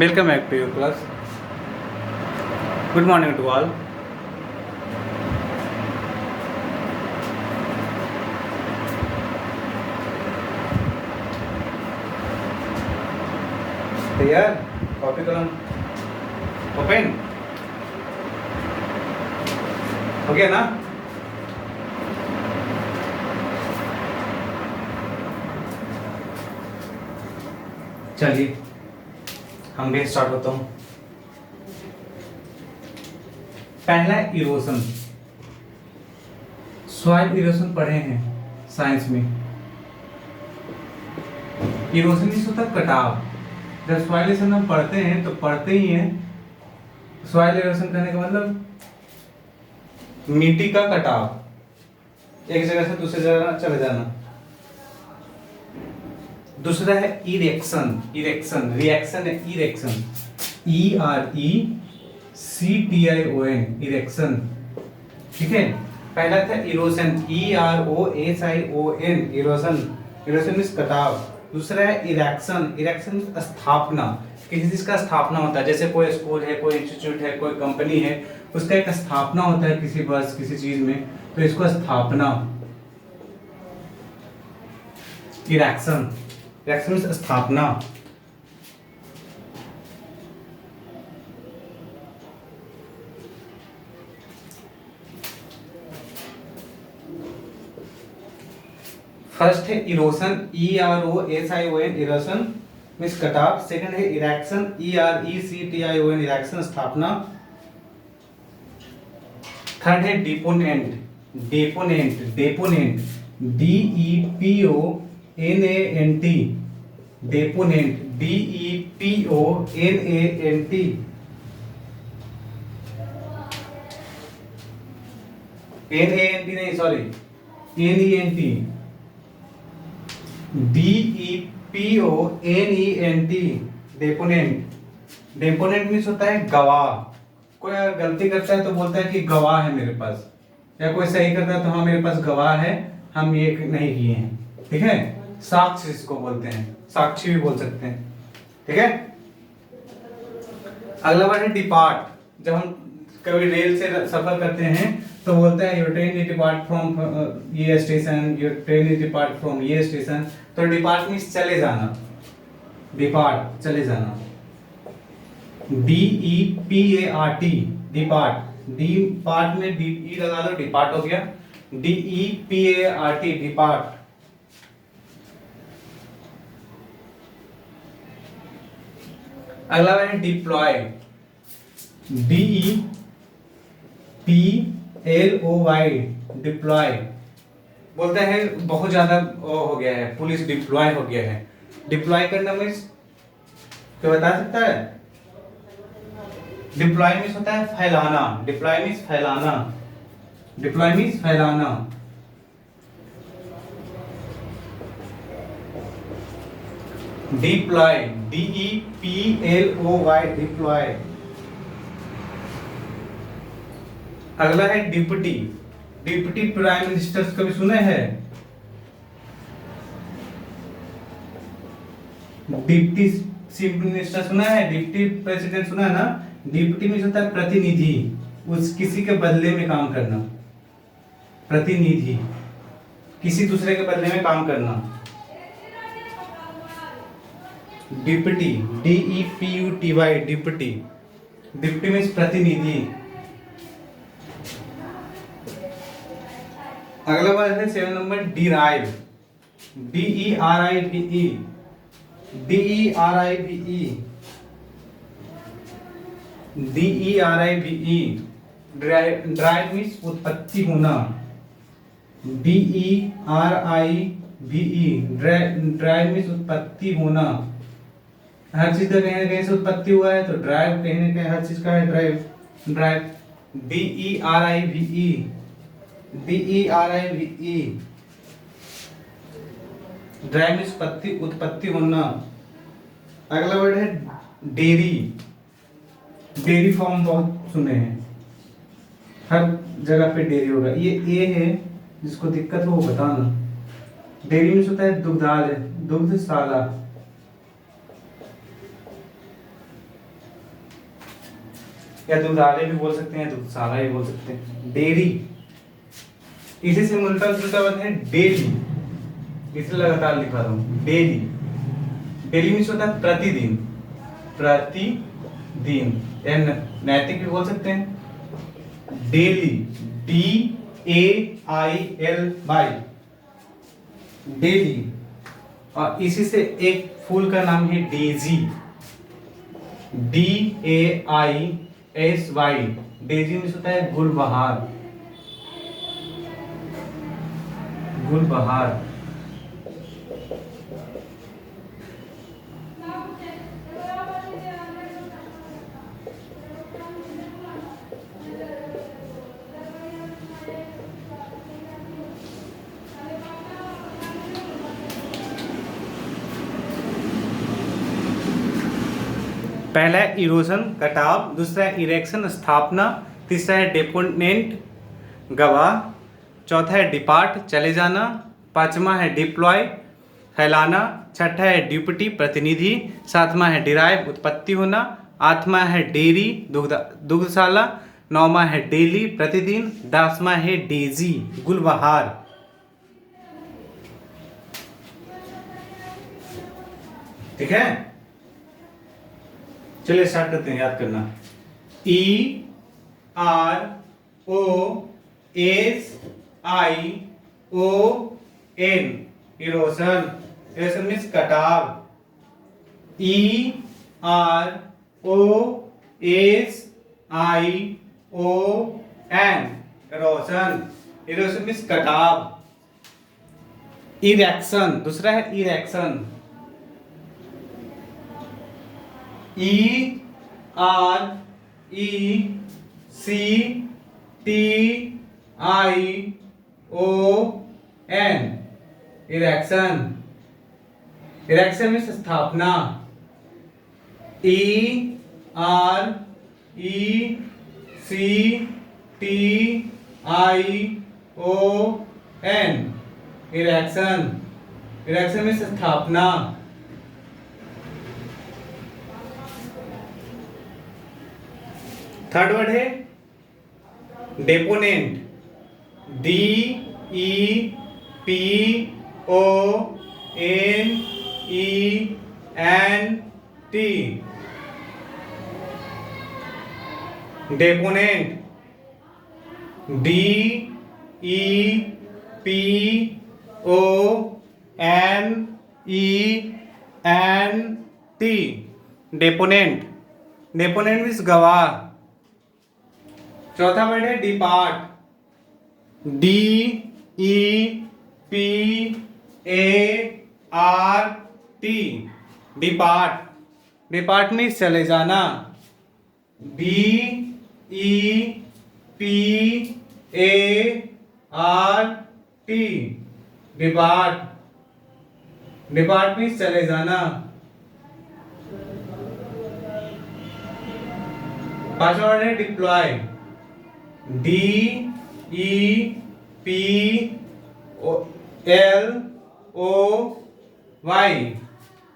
Welcome back to your class. Good morning to all. तैयार? Copy कलम open हो गया ना? चलिए हम भी स्टार्ट होता हूँ। पहला इरोशन, सॉइल इरोशन पढ़े हैं साइंस में। इरोशन मीन्स होता है कटाव। जब सॉइल इरोशन हम पढ़ते हैं तो पढ़ते ही हैं। सॉइल इरोशन कहने का मतलब मिट्टी का कटाव, एक जगह से दूसरी जगह चले जाना। दूसरा है इरेक्शन, इरेक्शन रिएक्शन है, इरेक्शन ERECTION, इरेक्शन। ठीक है। पहला था erosion, EROSION, erosion, erosion means कटाव। दूसरा है इरेक्शन, इरेक्शन स्थापना, किसी चीज का स्थापना होता है। जैसे कोई स्कूल है, कोई इंस्टीट्यूट है, कोई कंपनी है, उसका एक स्थापना होता है किसी बस किसी चीज में, तो इसको स्थापना। इरेक्शन, इरेक्शन मीन्स स्थापना। फर्स्ट है इरोशन, EROSION, इरोशन मीन्स कटाव। सेकंड है इरेक्शन, ERECTION, इरेक्शन स्थापना। थर्ड है deponent, deponent, deponent DEPONANT, deponent DEPONANT। NANT नहीं, sorry, NENT, DEPONENT, deponent. Deponent means होता है गवाह। कोई अगर गलती करता है तो बोलता है कि गवाह है मेरे पास, या कोई सही करता है तो हाँ मेरे पास गवाह है, हम ये नहीं किए हैं। ठीक है। साक्ष्य इसको बोलते हैं, साक्षी भी बोल सकते हैं। ठीक है। अगला वर्ड है डिपार्ट। जब हम कभी रेल से सफर करते हैं तो बोलते हैं your train is depart from ये स्टेशन, your train is depart from ये स्टेशन। तो डिपार्ट मीन्स चले जाना, डिपार्ट चले जाना। DEPART, डिपार्ट, डी पार्ट में DE लगा लो, डिपार्ट हो गया। DEPART, depart. अगला है डिप्लॉय, DEPLOY, डिप्लॉय। बोलते हैं बहुत ज्यादा हो गया है, पुलिस डिप्लॉय हो गया है। डिप्लॉय करना मीन्स क्या बता सकता है? डिप्लॉय मीन्स होता है फैलाना, डिप्लॉय मीन्स फैलाना, डिप्लॉय मीन्स फैलाना। Deploy, DEPLOY, deploy. अगला है डिप्टी, डिप्टी प्राइम मिनिस्टर, कभी सुने हैं? डिप्टी चीफ मिनिस्टर सुना है, डिप्टी प्रेसिडेंट सुना है ना। डिप्टी मीन्स होता है प्रतिनिधि, उस किसी के बदले में काम करना। प्रतिनिधि, किसी दूसरे के बदले में काम करना। Deputy, DEPUTY, deputy, deputy means प्रतिनिधि। अगला बात है 7 number derive, DERIVE, DERIVE, DERIVE। Drive means उत्पत्ति होना, DERIVE, ड्राइव मीन्स उत्पत्ति होना। हर चीज का कहीं ना कहीं से उत्पत्ति हुआ है, तो ड्राइव कहीं ना कहीं हर चीज का है drive, drive. DERIVE, DERIVE, drive means उत्पत्ति होना। अगला वर्ड है डेयरी, डेयरी फार्म बहुत सुने हैं, हर जगह पे डेयरी होगा। ये ए है, जिसको दिक्कत हो वो बताना। डेयरी मीन्स होता है दुग्धालय, दुग्धशाला। या दुग्धालय भी बोल सकते हैं, दुग्धशाला भी बोल सकते हैं। डेयरी, इसी से मिलता जुलता वर्ड है डेली, इसलिए लगातार लिखा रहा हूं डेली। डेली मीन्स होता है प्रतिदिन, प्रतिदिन। नैतिक भी बोल सकते हैं डेली, DAILY, डेली। और इसी से एक फूल का नाम है डेजी, DAISY, डेजी मीन्स होता है गुलबहार, गुलबहार। पहला है इरोजन कटाव, दूसरा है इरेक्शन स्थापना, तीसरा है डेपोनेंट गवाह, चौथा है डिपार्ट चले जाना, पांचवा है डिप्लॉय फैलाना, छठा है ड्यूटी प्रतिनिधि, सातवां है डिराइव उत्पत्ति होना, आठवां है डेयरी दुग्धशाला, नौवां है डेली प्रतिदिन, 10वां है डेजी गुलबहार। ठीक है, चलिए स्टार्ट करते हैं, याद करना। EROSION, इरोशन, इरोशन मीन्स कटाव। EROSION, इरोशन, इरोशन मीन्स कटाव। इरेक्शन, दूसरा है erection, ERECTION, erection, erection means स्थापना। ERECTION, इरेक्शन, इरेक्शन मीन्स स्थापना। थर्ड वर्ड है deponent, DEPONENT, deponent, DEPONENT, deponent, deponent means गवाह। चौथा वर्ड है depart, DEPART, depart, depart means चले जाना। DEPART, डिपार्ट, डिपार्ट मीन्स चले जाना। पांचवा वर्ड है deploy, DEPLOY,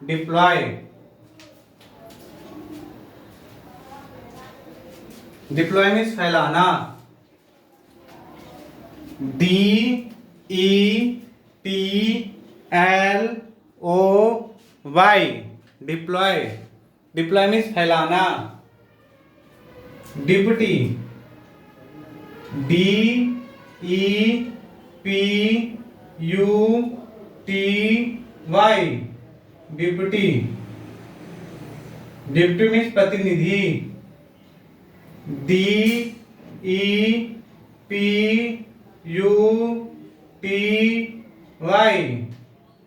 deploy, deploy means फैलाना। DEPLOY, डिप्लॉय, डिप्लॉय मीन्स फैलाना। Deputy, DEPUTY, deputy, deputy means प्रतिनिधि। DEPUTY,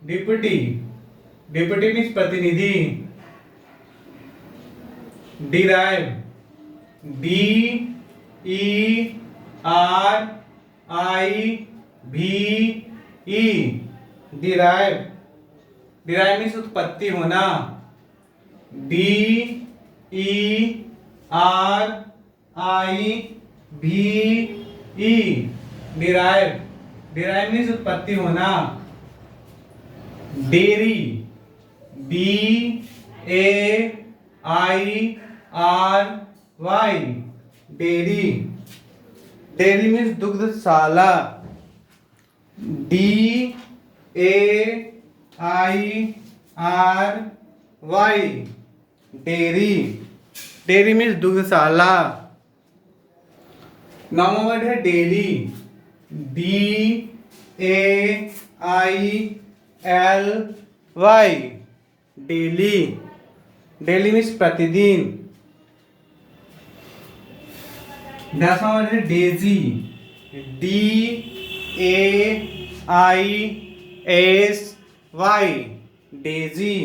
डिप्टी, डिप्टी मीन्स प्रतिनिधि। Derive, DERIVE, derive, derive means उत्पत्ति होना। DERIVE, डिराइव, डिराइव मीन्स उत्पत्ति होना। Dairy, DAIRY, dairy, dairy means दुग्धशाला, DAIRY, dairy, dairy means दुग्धशाला। Noun word है daily, DAILY, daily, daily means प्रतिदिन। दूसरा वर्ड है daisy, DAISY, daisy,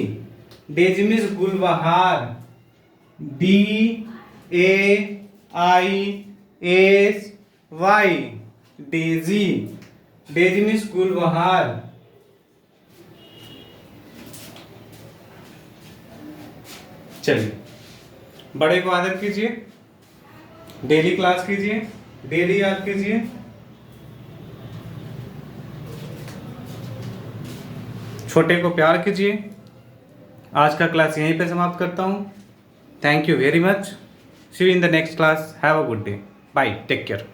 daisy means गुलबहार, DAISY, डेजी, डेजी मीन्स गुलबहार। चलिए, बड़े को आदर कीजिए, डेली क्लास कीजिए, डेली याद कीजिए। छोटे को प्यार कीजिए। आज का क्लास यहीं पे समाप्त करता हूँ। Thank you very much. See you in the next class. Have a good day. Bye, take care.